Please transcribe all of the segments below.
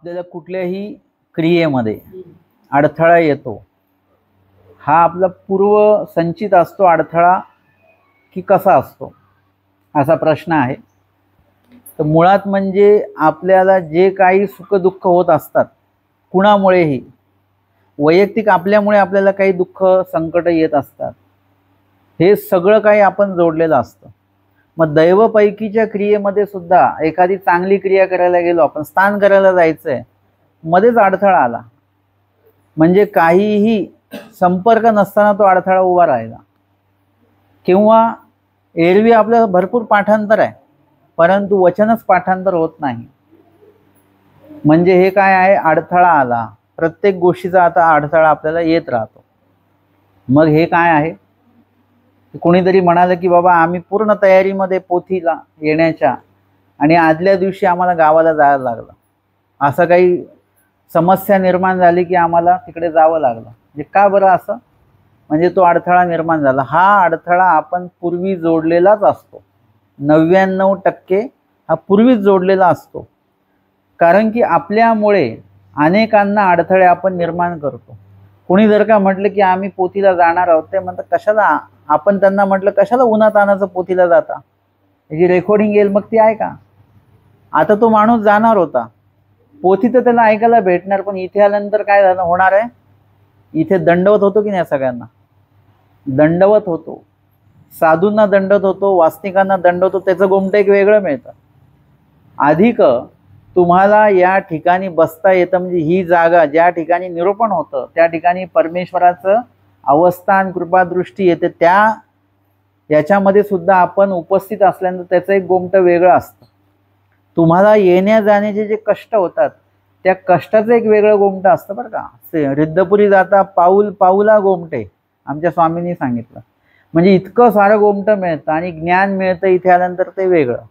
आपल्याला कुठल्याही क्रियेमध्ये अडथळा येतो, हा आपला पूर्व संचित असतो अडथळा की कसा असतो असा प्रश्न आहे. तर मुळात म्हणजे आपल्याला जे काही सुखदुःख होत असतात, कुणामुळेही वैयक्तिक आपल्यामुळे आपल्याला काही दुःख संकट येत असतात, हे सगळं काही आपण जोडलेलं असतं. मग दैवपैकीच्या क्रियेमध्ये सुद्धा एखादी चांगली क्रिया करायला गेलो, आपण स्नान करायला जायचंय, मध्येच अडथळा आला म्हणजे काहीही संपर्क नसताना तो अडथळा उभा राहिला. किंवा एरवी आपलं भरपूर पाठांतर आहे परंतु वचनच पाठांतर होत नाही, म्हणजे हे काय आहे, अडथळा आला. प्रत्येक गोष्टीचा आता अडथळा आपल्याला येत राहतो. मग हे काय आहे, कोणीतरी म्हणालं की बाबा आम्ही पूर्ण तयारीमध्ये पोथीला येण्याच्या आणि आदल्या दिवशी आम्हाला गावाला जायला लागलं, असं काही समस्या निर्माण झाली की आम्हाला तिकडे जावं लागलं. म्हणजे का बरं असं, म्हणजे तो अडथळा निर्माण झाला. हा अडथळा आपण पूर्वी जोडलेलाच असतो, 99% हा पूर्वीच जोडलेला असतो. कारण की आपल्यामुळे अनेकांना अडथळे आपण निर्माण करतो. कोणी जर का म्हटलं की आम्ही पोथीला जाणार आहोत, ते म्हणतात कशाला, आपण त्यांना म्हटलं कशाला उन्हात आणायचं पोथीला जाता, त्याची रेकॉर्डिंग येईल मग ती ऐका. आता तो माणूस जाणार होता, पोथी तर त्याला ऐकायला भेटणार, पण इथे आल्यानंतर काय झालं होणार आहे, इथे दंडवत होतो की नाही, सगळ्यांना दंडवत होतो, साधूंना दंडवत होतो, वासनिकांना दंडवत होतो, त्याचं गोमटं एक वेगळं मिळतं. अधिक तुम्हाला या ठिकाणी बसता येतं, म्हणजे ही जागा ज्या ठिकाणी निरूपण होतं त्या ठिकाणी परमेश्वराचं अवस्थान कृपादृष्टी येते, त्या याच्यामध्ये सुद्धा आपण उपस्थित असल्यानंतर त्याचं एक गोमटं वेगळं असतं. तुम्हाला येण्या जाण्याचे जे कष्ट होतात त्या कष्टाचं एक वेगळं गोमटं असतं बरं का. रिद्धपुरी जाता पाऊल पाऊला गोमटे, आमच्या स्वामींनी सांगितलं. म्हणजे इतकं सारं गोमटं मिळतं आणि ज्ञान मिळतं इथे आल्यानंतर, ते वेगळं.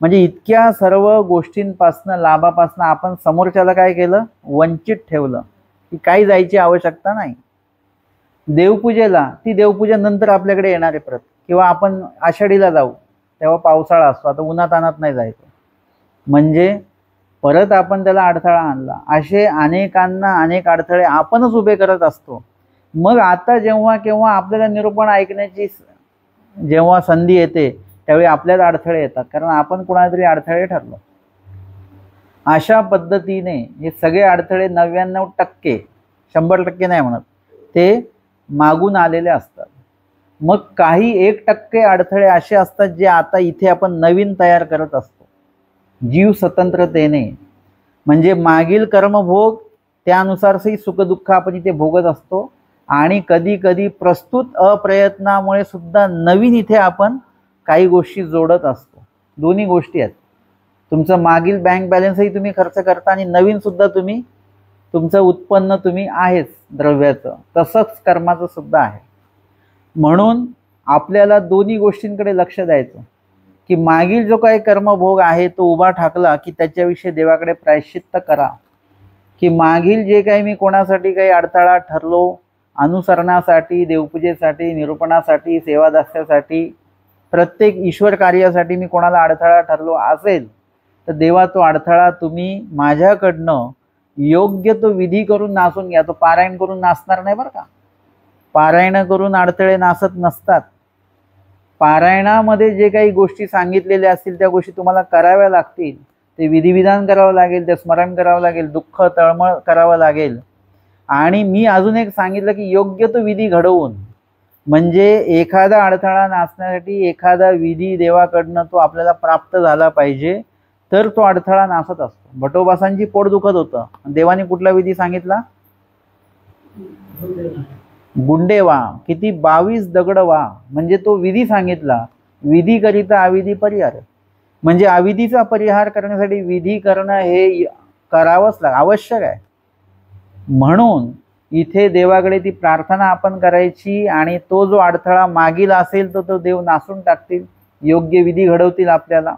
म्हणजे इतक्या सर्व गोष्टींपासनं लाभापासनं आपण समोरच्याला काय केलं, वंचित ठेवलं की काही जायची आवश्यकता नाही. देवपूजेला, ती देवपूजा नंतर आपल्याकडे येणार आहे परत, किंवा आपण आषाढीला जाऊ तेव्हा पावसाळा असतो, आता उन्हात आणत नाही जायचं, म्हणजे परत आपण त्याला अडथळा आणला. असे अनेकांना अनेक अडथळे आपणच उभे करत असतो. मग आता जेव्हा केव्हा आपल्याला निरूपण ऐकण्याची जेव्हा संधी येते त्यावेळी आपल्याला अडथळे येतात, कारण आपण कुणाला तरी अडथळे ठरलो. अशा पद्धतीने हे सगळे अडथळे 99%, 100% नाही म्हणत, ते मागून आलेले असतात. मग काही 1% अडथळे असे असतात जे आता इथे आपण नवीन तयार करत असतो जीव स्वतंत्रतेने. म्हणजे मागील कर्मभोग त्यानुसारही सुखदुःख आपण इथे भोगत असतो, आणि कधी कधी प्रस्तुत अप्रयत्नामुळे सुद्धा नवीन इथे आपण काही गोष्टी जोडत असतो. दोन्ही गोष्टी आहेत, तुमचं मागील बँक बॅलन्सही तुम्ही खर्च करता आणि नवीन सुद्धा तुम्ही तुमचं उत्पन्न तुम्ही आहेच द्रव्याचं, तसंच कर्माचं सुद्धा आहे. म्हणून आपल्याला दोन्ही गोष्टींकडे लक्ष द्यायचं की मागील जो काही कर्मभोग आहे तो उभा ठाकला की त्याच्याविषयी देवाकडे प्रायश्चित्त करा, की मागील जे काही मी कोणासाठी काही अडथळा ठरलो, अनुसरणासाठी, देवपूजेसाठी, निरूपणासाठी, सेवादास्यासाठी, प्रत्येक ईश्वर कार्यासाठी मी कोणाला अडथळा ठरलो असेल तर देवा तो अडथळा तुम्ही माझ्याकडनं योग्य तो विधी करून नासून घ्या. तो पारायण करून नासणार नाही बरं का, पारायण करून अडथळे नासत नसतात. पारायणामध्ये जे काही गोष्टी सांगितलेल्या असतील त्या गोष्टी तुम्हाला कराव्या लागतील, ते विधिविधान करावं लागेल, ते स्मरण करावं लागेल, दुःख तळमळ करावं लागेल. आणि मी अजून एक सांगितलं की योग्य तो विधी घडवून, म्हणजे एखादा अडथळा नासण्यासाठी एखादा विधी देवाकडनं तो आपल्याला प्राप्त झाला पाहिजे, तर तो अडथळा नासत असतो. भटोबासांची पोट दुखत होतं, देवाने कुठला विधी सांगितला, गुंडे वा, किती 22 दगड वा, म्हणजे तो विधी सांगितला. विधी करिता अविधी परिहार, म्हणजे अविधीचा परिहार करण्यासाठी विधी करणं हे करावंच आवश्यक आहे. म्हणून इथे देवाकडे ती प्रार्थना आपण करायची, आणि तो जो अडथळा मागील असेल तो देव नासून टाकतील, योग्य विधी घडवतील आपल्याला.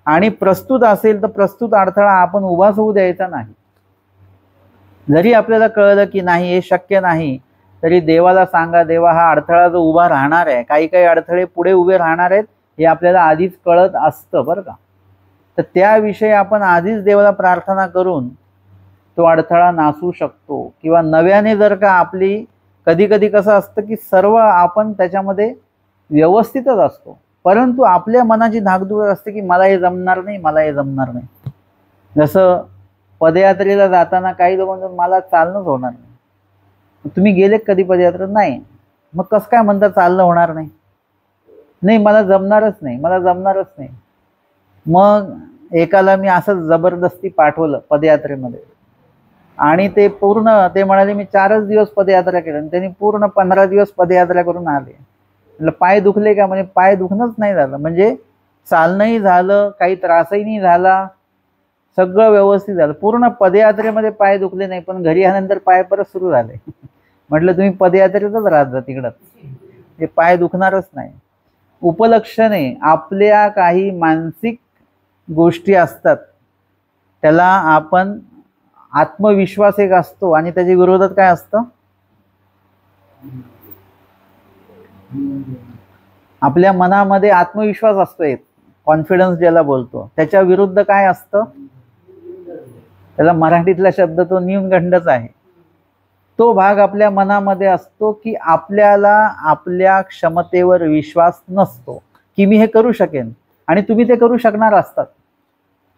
आणि प्रस्तुत असेल तर प्रस्तुत अडथळा आपण उभाच होऊ द्यायचा नाही. जरी आपल्याला कळलं की नाही हे शक्य नाही, तरी देवाला सांगा, देवा हा अडथळा जो उभा राहणार आहे, काही काही अडथळे पुढे उभे राहणार आहेत हे आपल्याला आधीच कळत असतं बरं का. तर त्याविषयी आपण आधीच देवाला प्रार्थना करून तो अडथळा नासू शकतो, किंवा नव्याने जर का आपली कधी कधी कसं असतं की सर्व आपण त्याच्यामध्ये व्यवस्थितच असतो, परंतु आपल्या मनाची धाकधूक असते की मला हे जमणार नाही, मला हे जमणार नाही. जसं पदयात्रेला जाताना काही लोक म्हणतात मला चालणंच होणार नाही. तुम्ही गेले कधी पदयात्रेत? नाही. मग कसं काय म्हणता चालणं होणार नाही? नाही मला जमणारच नाही, मला जमणारच नाही. मग एकाला मी असं जबरदस्ती पाठवलं पदयात्रेमध्ये, आणि ते म्हणाले मी 4च दिवस पदयात्रा केली, आणि त्यांनी पूर्ण 15 दिवस पदयात्रा करून आले. म्हटलं पाय दुखले का? म्हणजे पाय दुखणंच नाही झालं. म्हणजे चालणंही झालं, काही त्रासही नाही झाला, सगळं व्यवस्थित झालं. पूर्ण पदयात्रेमध्ये पाय दुखले नाही, पण घरी आल्यानंतर पाय परत सुरू झाले. म्हटलं तुम्ही पदयात्रेतच राहत जा तिकडंच, हे पाय दुखणारच नाही. उपलक्षणे आपल्या काही मानसिक गोष्टी असतात, त्याला आपण आत्मविश्वास एक असतो, आणि त्याच्या विरोधात काय असतं? आपल्या मनामध्ये आत्मविश्वास असतो, एक कॉन्फिडन्स ज्याला बोलतो, त्याच्या विरुद्ध काय असतं? त्याला मराठीतला शब्द तो न्यूनगंडच आहे. तो भाग आपल्या मनामध्ये असतो की आपल्याला आपल्या क्षमतेवर विश्वास नसतो की मी हे करू शकेन, आणि तुम्ही ते करू शकणार असतात,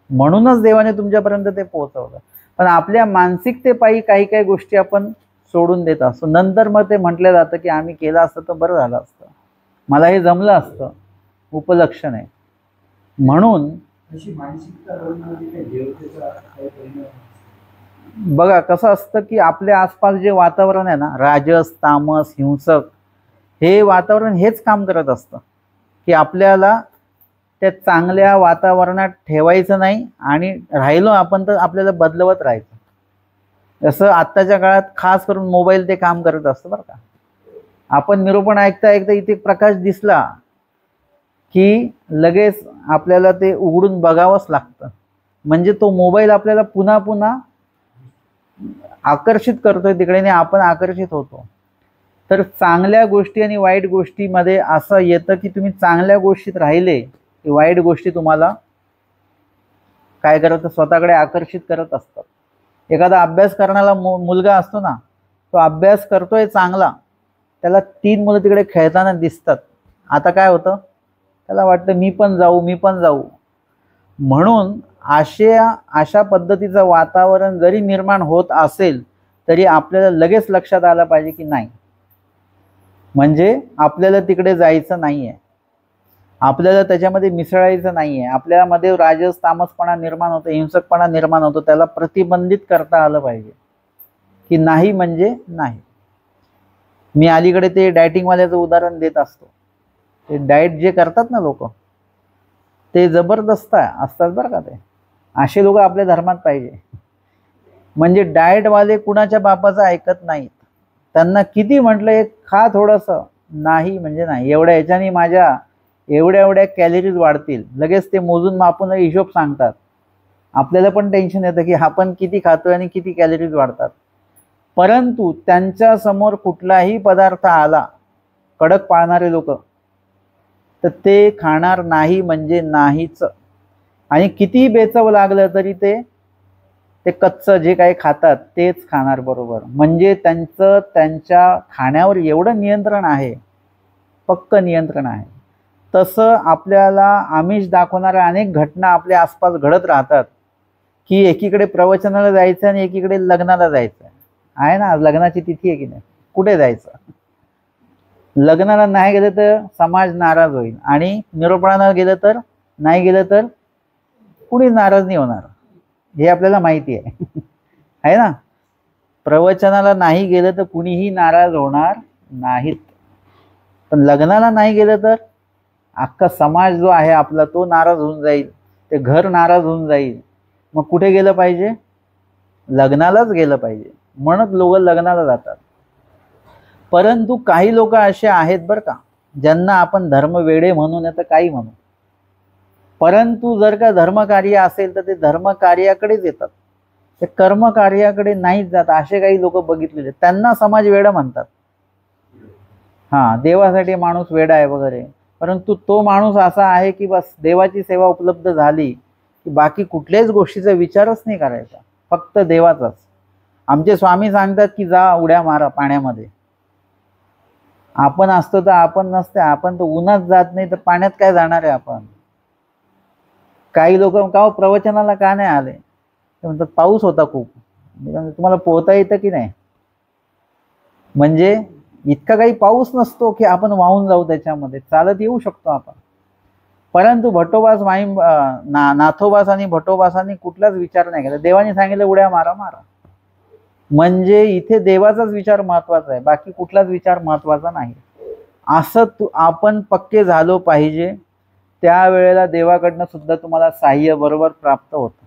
म्हणूनच देवाने तुमच्यापर्यंत ते पोहोचवलं. पण आपल्या मानसिकतेपायी काही काही गोष्टी आपण सोडून देत असतो. नंतर मग ते म्हटलं जातं की आम्ही केलं असतं तर बरं झालं असतं, मला हे जमलं असतं. उपलक्षण आहे. म्हणून बघा कसं असतं की आपल्या आसपास जे वातावरण आहे ना, राजस तामस हिंसक, हे वातावरण हेच काम करत असतं की आपल्याला त्या चांगल्या वातावरणात ठेवायचं नाही, आणि राहिलो आपण तर आपल्याला बदलवत राहायचं. जसं आत्ताच्या काळात खास करून मोबाईल ते काम करत असतं बरं का. आपण निरूपण ऐकता ऐकता इथे प्रकाश दिसला की लगेच आपल्याला ते उघडून बघावंच लागतं. म्हणजे तो मोबाईल आपल्याला पुन्हा पुन्हा आकर्षित करतोय तिकडे, आणि आपण आकर्षित होतो. तर चांगल्या गोष्टी आणि वाईट गोष्टीमध्ये असं येतं की तुम्ही चांगल्या गोष्टीत राहिले की वाईट गोष्टी तुम्हाला काय करत, स्वतःकडे आकर्षित करत असतात. एखादा अभ्यास करणारा मुलगा असतो ना, तो अभ्यास करतोय चांगला, त्याला 3 मुलं तिकडे खेळताना दिसतात. आता काय होतं, त्याला वाटतं मी पण जाऊ, मी पण जाऊ. म्हणून अशा पद्धतीचं वातावरण जरी निर्माण होत असेल तरी आपल्याला लगेच लक्षात आलं पाहिजे की नाही, म्हणजे आपल्याला तिकडे जायचं नाहीये, आपल्याला त्याच्यामध्ये मिसळायचं नाहीये. आपल्यामध्ये राजस तामसपणा निर्माण होतो, हिंसकपणा निर्माण होतो, त्याला प्रतिबंधित करता आलं पाहिजे की नाही म्हणजे नाही. मी अलीकडे ते डायटिंगवाल्याचं उदाहरण देत असतो. ते डाएट जे करतात ना लोक, ते जबरदस्त असतात बरं का. ते असे लोक आपल्या धर्मात पाहिजे. म्हणजे डाएटवाले कुणाच्या बापाचं ऐकत नाहीत. त्यांना किती म्हटलं एक खा थोडंसं, नाही म्हणजे नाही. एवढ्या ह्याच्याने माझ्या एवढ्या कॅलरीज वाढतील, लगेच ते मोजून मापून हिशोब सांगतात. आपल्याला पण टेन्शन येतं की आपण किती खातोय आणि किती कॅलरीज वाढतात. परंतु त्यांच्या समोर कुठलाही पदार्थ आला, कडक पाळणारे लोक, तर ते खाणार नाही म्हणजे नाहीच. आणि कितीही बेचव लागलं तरी ते कच्चं जे काही खातात तेच खाणार बरोबर. म्हणजे त्यांच्या खाण्यावर एवढं नियंत्रण आहे, पक्क नियंत्रण आहे. तसं आपल्याला आमिष दाखवणाऱ्या अनेक घटना आपल्या आसपास घडत राहतात की एकीकडे प्रवचनाला जायचं आणि एकीकडे लग्नाला जायचं आहे ना. लग्नाची तिथी आहे की नाही, कुठे जायचं? लग्नाला नाही गेलं तर समाज नाराज होईल, आणि निरोपणाला गेलं तर नाही गेलं तर कुणी नाराज नाही होणार, हे आपल्याला माहिती आहे. आहे ना. प्रवचनाला नाही गेलं तर कुणीही नाराज होणार नाहीत, पण लग्नाला नाही गेलं तर अख्खा समाज जो आहे आपला तो नाराज होऊन जाईल, ते घर नाराज होऊन जाईल. मग कुठे गेलं पाहिजे? लग्नालाच गेलं पाहिजे. म्हणून लोक लग्नाला जातात. परंतु काही लोक असे आहेत बरं का, ज्यांना आपण धर्मवेडे म्हणू नाही तर काही म्हणू, परंतु जर का धर्मकार्य असेल तर ते धर्मकार्याकडेच येतात, ते कर्मकार्याकडे नाहीच जात. असे काही लोक बघितलेले, त्यांना समाज वेडा म्हणतात. हां, देवासाठी माणूस वेडा आहे वगैरे, परंतु तो माणूस असा आहे की बस देवाची सेवा उपलब्ध झाली की बाकी कुठल्याच गोष्टीचा विचारच नाही करायचा, फक्त देवाचाच. आमचे स्वामी सांगतात की जा उड्या मारा पाण्यामध्ये. आपण असतो तर आपण नसते, आपण तर उन्हात जात नाही तर पाण्यात काय जाणार आहे आपण. काही लोक का प्रवचनाला का नाही आले, ते म्हणतात पाऊस होता खूप. तुम्हाला पोहता येतं की नाही. म्हणजे इतका काही पाऊस नसतो की आपण वाहून जाऊ त्याच्यामध्ये, चालत येऊ शकतो आपण. परंतु भट्टोबास नाथोबास आणि भट्टोबासांनी कुठलाच विचार नाही केला. देवाने सांगितलं उड्या मारा मारा. म्हणजे इथे देवाचाच विचार महत्वाचा आहे, बाकी कुठलाच विचार महत्वाचा नाही. असं आपण पक्के झालो पाहिजे. त्यावेळेला देवाकडनं सुद्धा तुम्हाला सहाय्य बरोबर प्राप्त होतं.